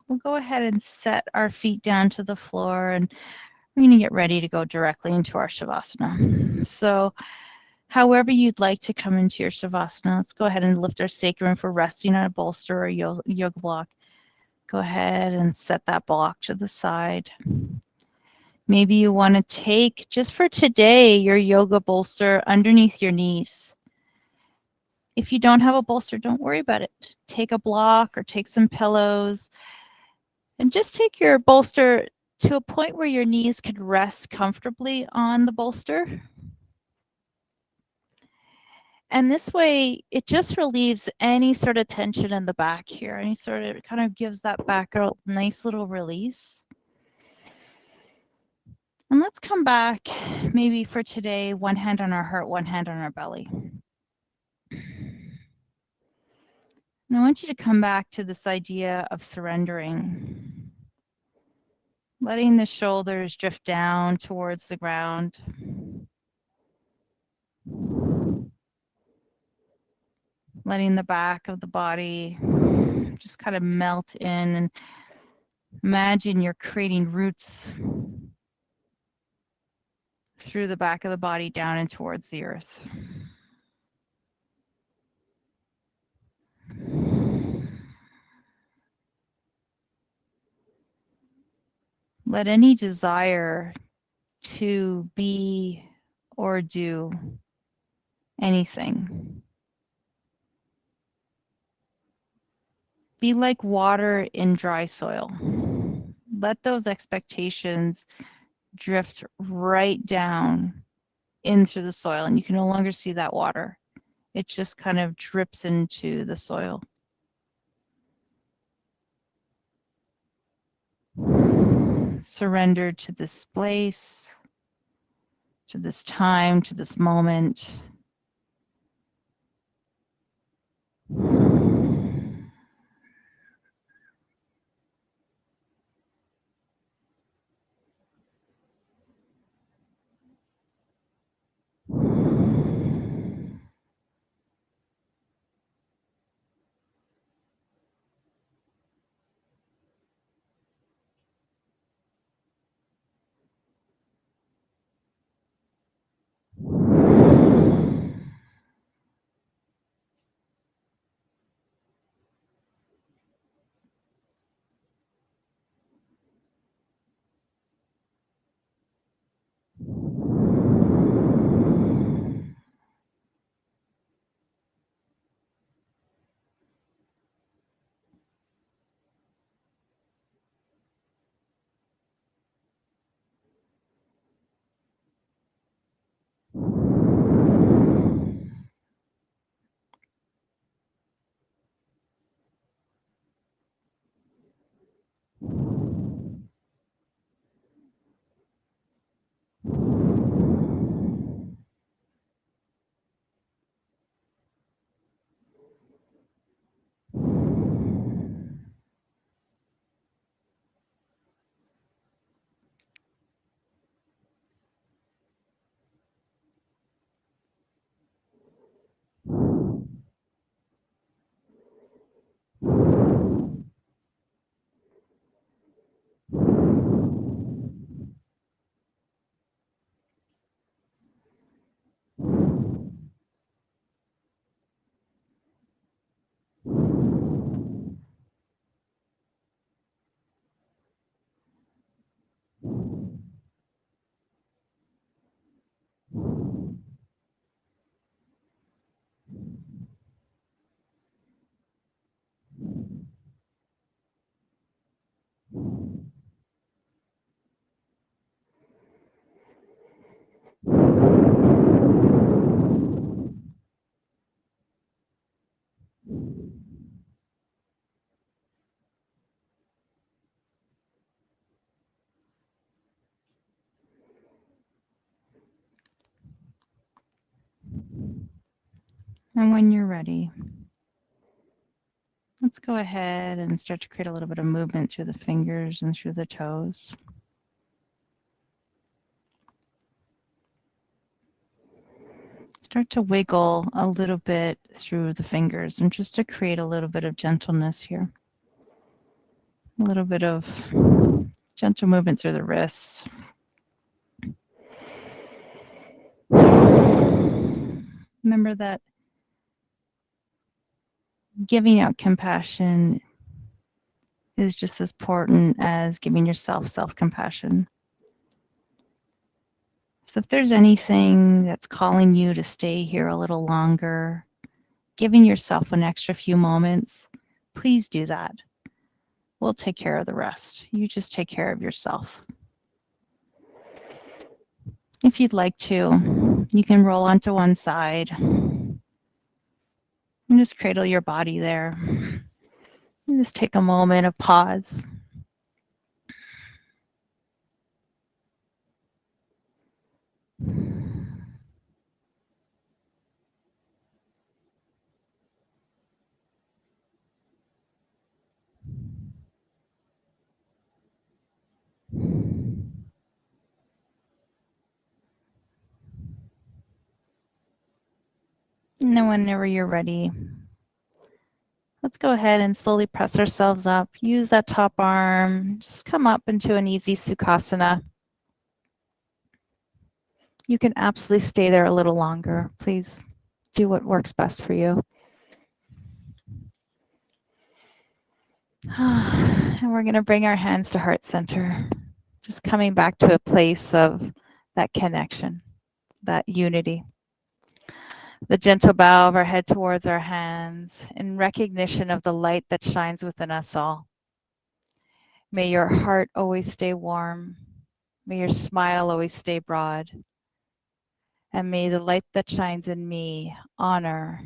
we'll go ahead and set our feet down to the floor and we're going to get ready to go directly into our Shavasana. So however you'd like to come into your Shavasana, let's go ahead and lift our sacrum for resting on a bolster or yoga block. Go ahead and set that block to the side. Maybe you want to take, just for today, your yoga bolster underneath your knees. If you don't have a bolster, don't worry about it. Take a block or take some pillows and just take your bolster to a point where your knees can rest comfortably on the bolster. And this way, it just relieves any sort of tension in the back here. It kind of gives that back a nice little release. And let's come back maybe for today, one hand on our heart, one hand on our belly. And I want you to come back to this idea of surrendering, letting the shoulders drift down towards the ground. Letting the back of the body just kind of melt in, and imagine you're creating roots through the back of the body down and towards the earth. Let any desire to be or do anything be like water in dry soil. Let those expectations drift right down into the soil, and you can no longer see that water. It just kind of drips into the soil. Surrender to this place, to this time, to this moment. And when you're ready, let's go ahead and start to create a little bit of movement through the fingers and through the toes. Start to wiggle a little bit through the fingers and just to create a little bit of gentleness here. A little bit of gentle movement through the wrists. Remember that giving out compassion is just as important as giving yourself self-compassion. So if there's anything that's calling you to stay here a little longer, giving yourself an extra few moments, please do that. We'll take care of the rest. You just take care of yourself. If you'd like to, you can roll onto one side and just cradle your body there. And just take a moment of pause. And then whenever you're ready, let's go ahead and slowly press ourselves up. Use that top arm. Just come up into an easy Sukhasana. You can absolutely stay there a little longer. Please do what works best for you. And we're going to bring our hands to heart center. Just coming back to a place of that connection, that unity. The gentle bow of our head towards our hands in recognition of the light that shines within us all. May your heart always stay warm. May your smile always stay broad. And may the light that shines in me honor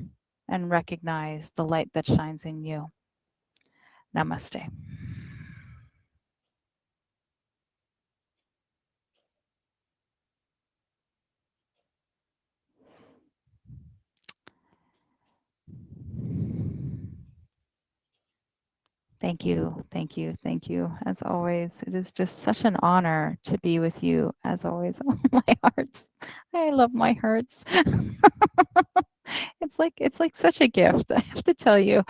and recognize the light that shines in you. Namaste. Thank you, thank you, thank you. As always, it is just such an honor to be with you. As always, oh, my hearts. I love my hearts. It's like such a gift. I have to tell you,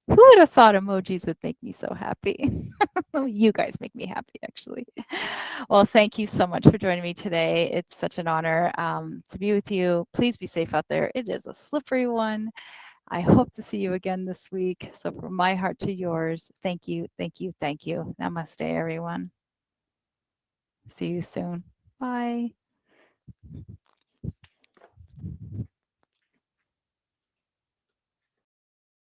who would have thought emojis would make me so happy? You guys make me happy, actually. Well, thank you so much for joining me today. It's such an honor to be with you. Please be safe out there. It is a slippery one. I hope to see you again this week. So, from my heart to yours, thank you, thank you, thank you. Namaste, everyone. See you soon. Bye.